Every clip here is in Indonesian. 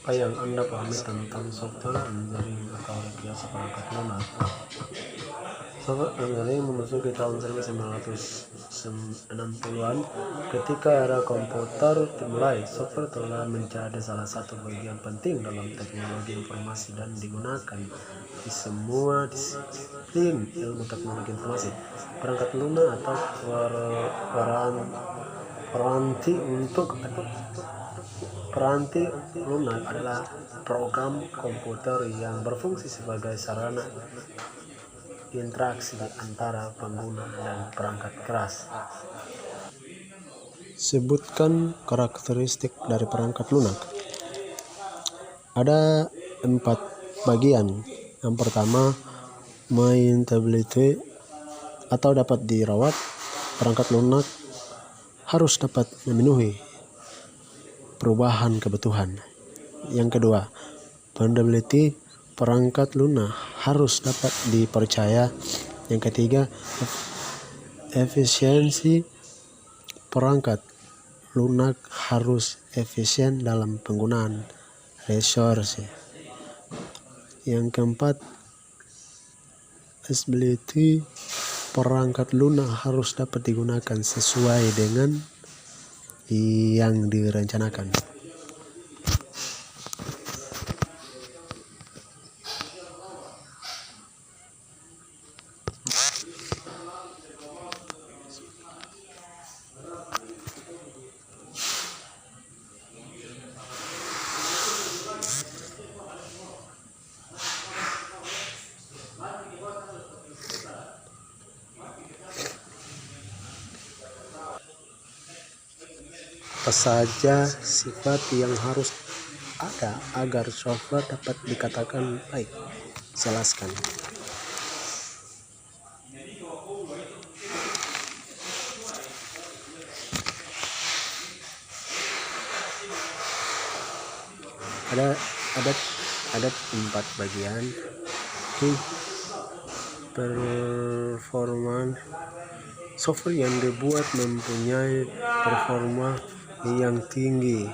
Apa yang Anda pahami tentang software engineering atau rekayasa perangkat lunak? Software engineering memasuki tahun 1960-an. Ketika era komputer dimulai, software telah menjadi salah satu bagian penting dalam teknologi informasi dan digunakan di semua disiplin ilmu teknologi informasi. Perangkat lunak atau Peranti lunak adalah program komputer yang berfungsi sebagai sarana interaksi antara pengguna dan perangkat keras. Sebutkan karakteristik dari perangkat lunak. Ada 4 bagian. Yang pertama, maintainability atau dapat dirawat. Perangkat lunak harus dapat memenuhi perubahan kebutuhan. Yang kedua, dependability, perangkat lunak harus dapat dipercaya. Yang ketiga, efisiensi, perangkat lunak harus efisien dalam penggunaan resource. Yang keempat, accessibility, perangkat lunak harus dapat digunakan sesuai dengan yang direncanakan. Apa saja sifat yang harus ada agar software dapat dikatakan baik? Jelaskan. Ada 4 bagian. Performance, software yang dibuat mempunyai performa yang tinggi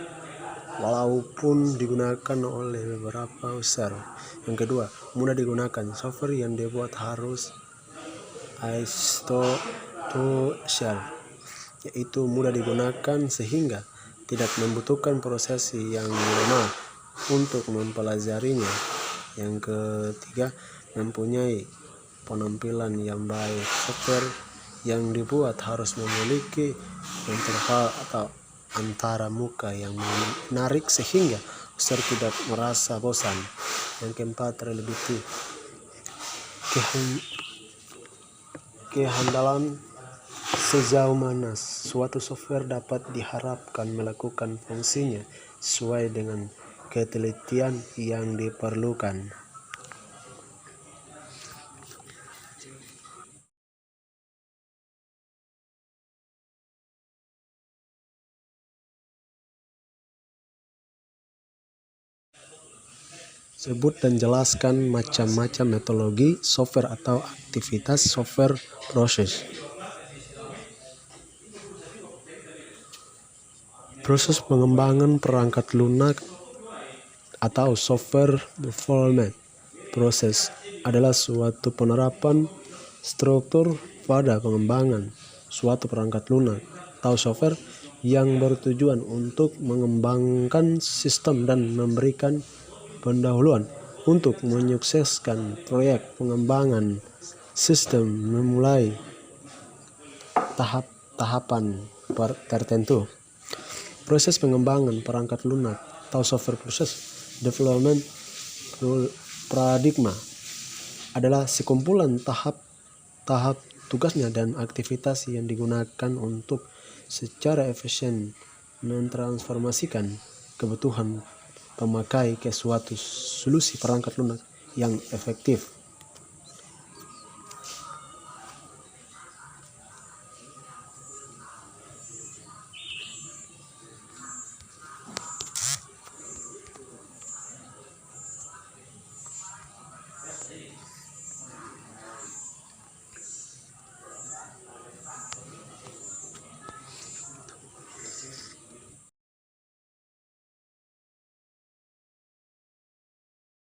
walaupun digunakan oleh beberapa user. Yang kedua, mudah digunakan, software yang dibuat harus social, yaitu mudah digunakan sehingga tidak membutuhkan proses yang lama untuk mempelajarinya. Yang ketiga, mempunyai penampilan yang baik, software yang dibuat harus memiliki interface atau antara muka yang menarik sehingga user tidak merasa bosan. Yang keempat, reliability, kehandalan, sejauh mana suatu software dapat diharapkan melakukan fungsinya sesuai dengan ketelitian yang diperlukan. Sebut dan jelaskan macam-macam metodologi software atau aktivitas software proses. Proses pengembangan perangkat lunak atau software development proses adalah suatu penerapan struktur pada pengembangan suatu perangkat lunak atau software yang bertujuan untuk mengembangkan sistem dan memberikan pendahuluan untuk menyukseskan proyek pengembangan sistem memulai tahapan tertentu. Proses pengembangan perangkat lunak atau software proses development paradigma adalah sekumpulan tahap tugasnya dan aktivitas yang digunakan untuk secara efisien mentransformasikan kebutuhan pemakai ke suatu solusi perangkat lunak yang efektif.